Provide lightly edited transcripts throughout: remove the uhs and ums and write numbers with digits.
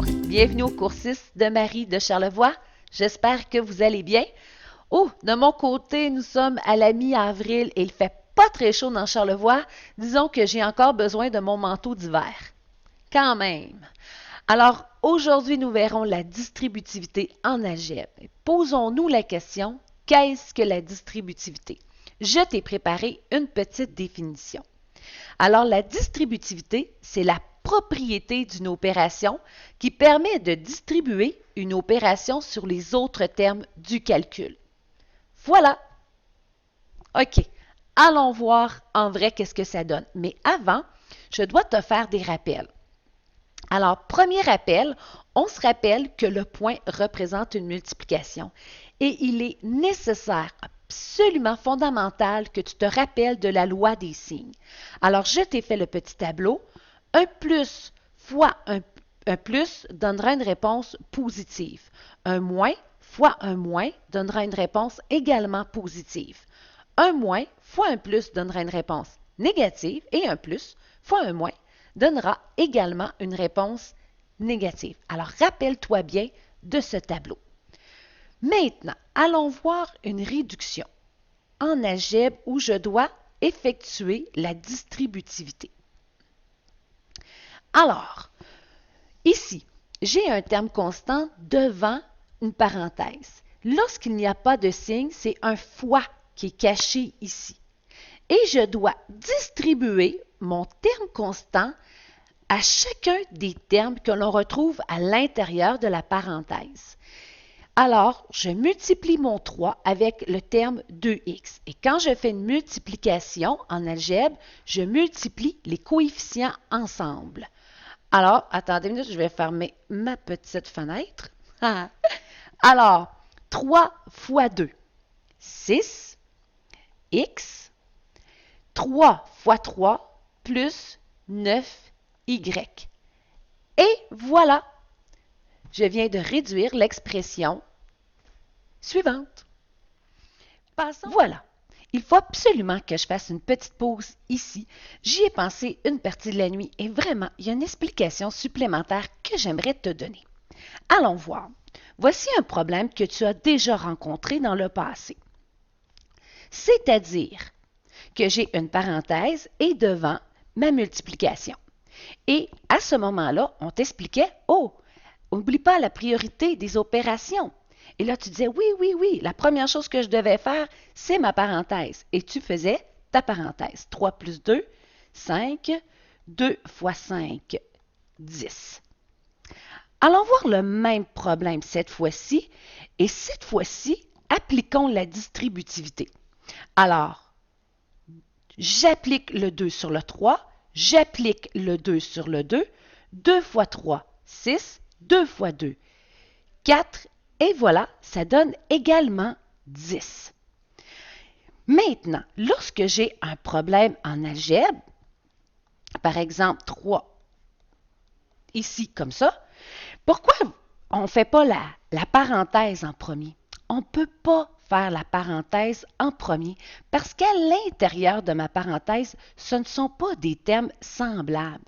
bienvenue au cours 6 de Marie de Charlevoix. J'espère que vous allez bien. Oh, de mon côté, nous sommes à la mi-avril et il fait pas très chaud dans Charlevoix. Disons que j'ai encore besoin de mon manteau d'hiver. Quand même. Alors, aujourd'hui, nous verrons la distributivité en algèbre. Posons-nous la question, qu'est-ce que la distributivité? Je t'ai préparé une petite définition. Alors, la distributivité, c'est la propriété d'une opération qui permet de distribuer une opération sur les autres termes du calcul. Voilà. OK. Allons voir en vrai qu'est-ce que ça donne. Mais avant, je dois te faire des rappels. Alors, premier rappel, on se rappelle que le point représente une multiplication et il est nécessaire, absolument fondamental que tu te rappelles de la loi des signes. Alors, je t'ai fait le petit tableau. Un plus fois un plus donnera une réponse positive. Un moins fois un moins donnera une réponse également positive. Un moins fois un plus donnera une réponse négative et un plus fois un moins donnera également une réponse négative. Alors, rappelle-toi bien de ce tableau. Maintenant, allons voir une réduction en algèbre où je dois effectuer la distributivité. Alors, ici, j'ai un terme constant devant une parenthèse. Lorsqu'il n'y a pas de signe, c'est un fois qui est caché ici. Et je dois distribuer mon terme constant à chacun des termes que l'on retrouve à l'intérieur de la parenthèse. Alors, je multiplie mon 3 avec le terme 2x. Et quand je fais une multiplication en algèbre, je multiplie les coefficients ensemble. Alors, attendez une minute, je vais fermer ma petite fenêtre. Alors, 3 fois 2, 6, x, 3 fois 3 plus 9, y. Et voilà, je viens de réduire l'expression suivante. Voilà. Il faut absolument que je fasse une petite pause ici. J'y ai pensé une partie de la nuit et vraiment, il y a une explication supplémentaire que j'aimerais te donner. Allons voir. Voici un problème que tu as déjà rencontré dans le passé. C'est-à-dire que j'ai une parenthèse et devant ma multiplication. Et à ce moment-là, on t'expliquait, oh, n'oublie pas la priorité des opérations. Et là, tu disais, oui, la première chose que je devais faire, c'est ma parenthèse. Et tu faisais ta parenthèse. 3 plus 2, 5. 2 fois 5, 10. Allons voir le même problème cette fois-ci. Et cette fois-ci, appliquons la distributivité. Alors, j'applique le 2 sur le 3, j'applique le 2 sur le 2, 2 fois 3, 6, 2 fois 2, 4, et voilà, ça donne également 10. Maintenant, lorsque j'ai un problème en algèbre, par exemple 3, ici comme ça, pourquoi on ne fait pas la parenthèse en premier? On ne peut pas faire la parenthèse en premier parce qu'à l'intérieur de ma parenthèse, ce ne sont pas des termes semblables.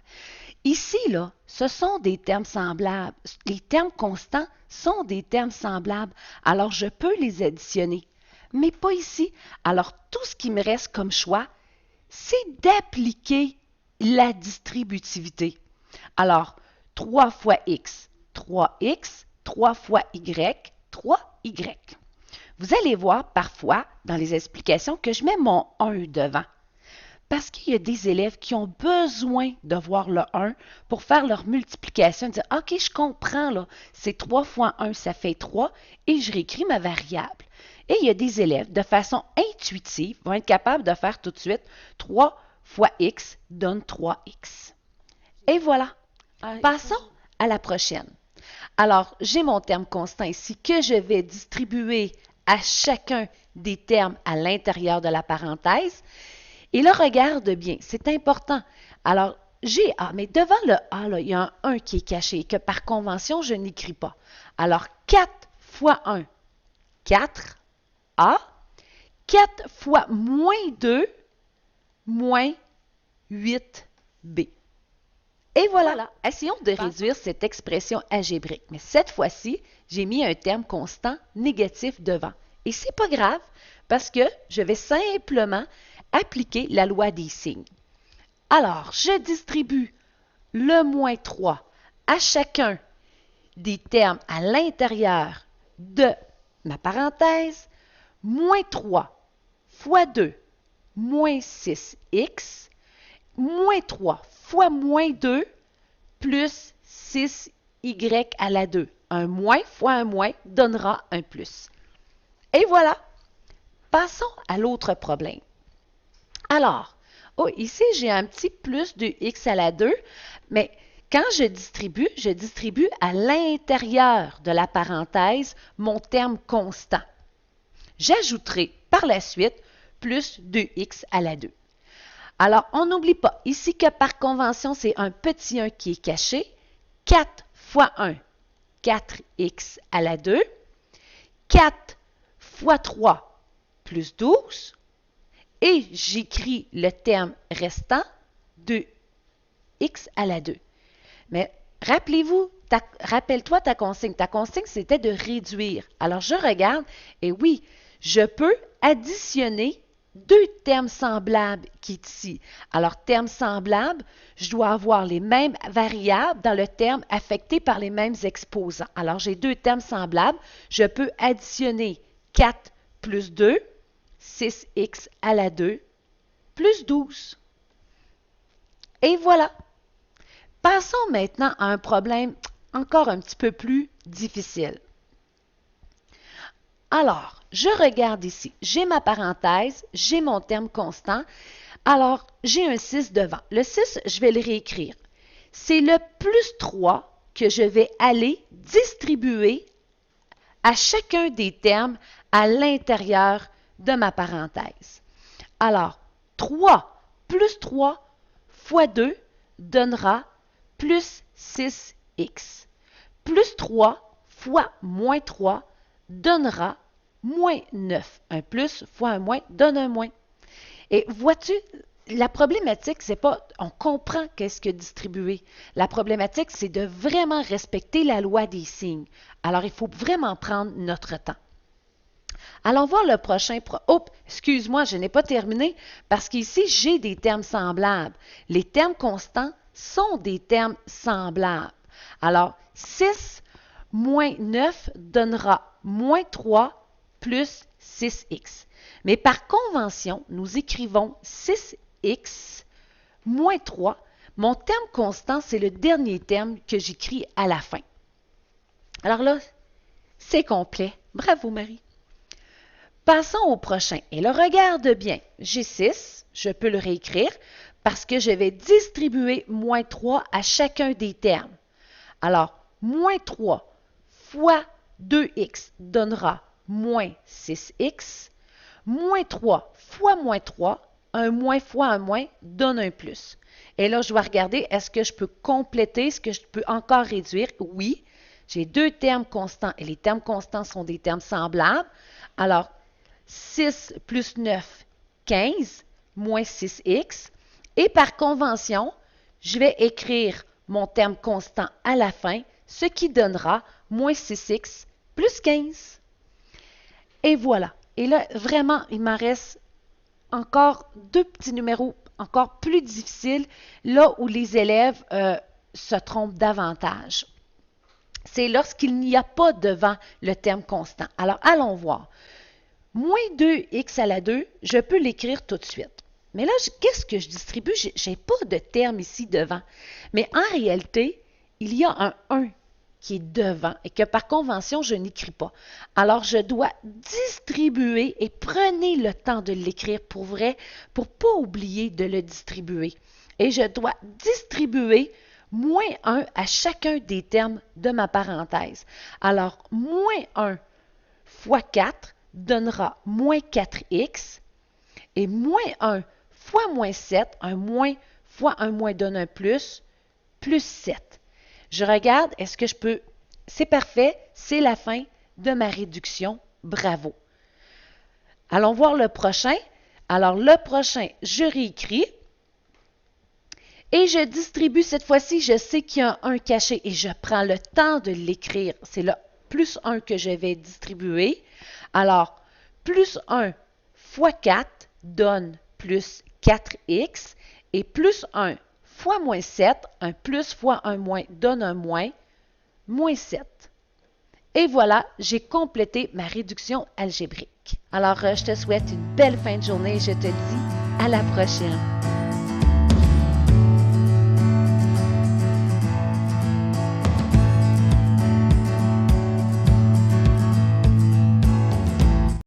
Ici, là, ce sont des termes semblables. Les termes constants sont des termes semblables. Alors, je peux les additionner, mais pas ici. Alors, tout ce qui me reste comme choix, c'est d'appliquer la distributivité. Alors, 3 fois x, 3x, 3 fois y, 3y. Vous allez voir parfois dans les explications que je mets mon 1 devant. Parce qu'il y a des élèves qui ont besoin de voir le 1 pour faire leur multiplication, dire OK, je comprends, là, c'est 3 fois 1, ça fait 3, et je réécris ma variable. Et il y a des élèves, de façon intuitive, vont être capables de faire tout de suite 3 fois x donne 3x. Et voilà. Passons à la prochaine. Alors, j'ai mon terme constant ici que je vais distribuer à chacun des termes à l'intérieur de la parenthèse. Et là, regarde bien, c'est important. Alors, j'ai A, mais devant le A, là, il y a un 1 qui est caché et que par convention, je n'écris pas. Alors, 4 fois 1, 4A. 4 fois moins 2, moins 8B. Et voilà, essayons de réduire cette expression algébrique. Mais cette fois-ci, j'ai mis un terme constant négatif devant. Et c'est pas grave parce que je vais simplement appliquer la loi des signes. Alors, je distribue le moins 3 à chacun des termes à l'intérieur de ma parenthèse. Moins 3 fois 2, moins 6x, moins 3 fois moins 2, plus 6y à la 2. Un moins fois un moins donnera un plus. Et voilà. Passons à l'autre problème. Alors, ici, j'ai un petit plus de x à la 2, mais quand je distribue à l'intérieur de la parenthèse mon terme constant. J'ajouterai par la suite plus 2x à la 2. Alors, on n'oublie pas ici que par convention, c'est un petit 1 qui est caché. 4 fois 1, 4x à la 2. 4 fois 3, plus 12. Et j'écris le terme restant, 2x à la 2. Mais rappelle-toi ta consigne. Ta consigne, c'était de réduire. Alors, je regarde et oui, je peux additionner deux termes semblables qui est ici. Alors, termes semblables, je dois avoir les mêmes variables dans le terme affecté par les mêmes exposants. Alors, j'ai deux termes semblables. Je peux additionner 4 plus 2, 6x à la 2, plus 12. Et voilà. Passons maintenant à un problème encore un petit peu plus difficile. Alors, je regarde ici. J'ai ma parenthèse, j'ai mon terme constant. Alors, j'ai un 6 devant. Le 6, je vais le réécrire. C'est le plus 3 que je vais aller distribuer à chacun des termes à l'intérieur de ma parenthèse. Alors, 3 plus 3 fois 2 donnera plus 6x. Plus 3 fois moins 3 donnera moins 9. Un plus fois un moins donne un moins. Et vois-tu, la problématique, c'est pas on comprend qu'est-ce que distribuer. La problématique, c'est de vraiment respecter la loi des signes. Alors, il faut vraiment prendre notre temps. Allons voir le prochain. Excuse-moi, je n'ai pas terminé parce qu'ici, j'ai des termes semblables. Les termes constants sont des termes semblables. Alors, 6 moins 9 donnera moins 3 plus 6x. Mais par convention, nous écrivons 6x moins 3. Mon terme constant, c'est le dernier terme que j'écris à la fin. Alors là, c'est complet. Bravo, Marie. Passons au prochain. Et là, regarde bien. J'ai 6, je peux le réécrire parce que je vais distribuer moins 3 à chacun des termes. Alors, moins 3 fois 2x donnera moins 6x. Moins 3 fois moins 3, un moins fois un moins donne un plus. Et là, je dois regarder, est-ce que je peux compléter, est-ce que je peux encore réduire? Oui, j'ai deux termes constants et les termes constants sont des termes semblables. Alors, 6 plus 9, 15, moins 6x. Et par convention, je vais écrire mon terme constant à la fin, ce qui donnera moins 6x plus 15. Et voilà. Et là, vraiment, il m'en reste encore deux petits numéros encore plus difficiles, là où les élèves se trompent davantage. C'est lorsqu'il n'y a pas devant le terme constant. Alors, allons voir. Moins 2x à la 2, je peux l'écrire tout de suite. Mais là, qu'est-ce que je distribue? Je n'ai pas de terme ici devant. Mais en réalité, il y a un 1 qui est devant et que par convention, je n'écris pas. Alors, je dois distribuer et prenez le temps de l'écrire pour vrai, pour ne pas oublier de le distribuer. Et je dois distribuer moins 1 à chacun des termes de ma parenthèse. Alors, moins 1 fois 4 donnera moins 4x et moins 1 fois moins 7, un moins fois un moins donne un plus 7. Je regarde, est-ce que je peux... C'est parfait, c'est la fin de ma réduction. Bravo. Allons voir le prochain. Alors, le prochain, je réécris. Et je distribue cette fois-ci, je sais qu'il y a un 1 caché et je prends le temps de l'écrire. C'est le plus 1 que je vais distribuer. Alors, plus 1 fois 4 donne plus 4x et plus 1 fois moins 7, un plus fois un moins donne un moins, moins 7. Et voilà, j'ai complété ma réduction algébrique. Alors, je te souhaite une belle fin de journée et je te dis à la prochaine.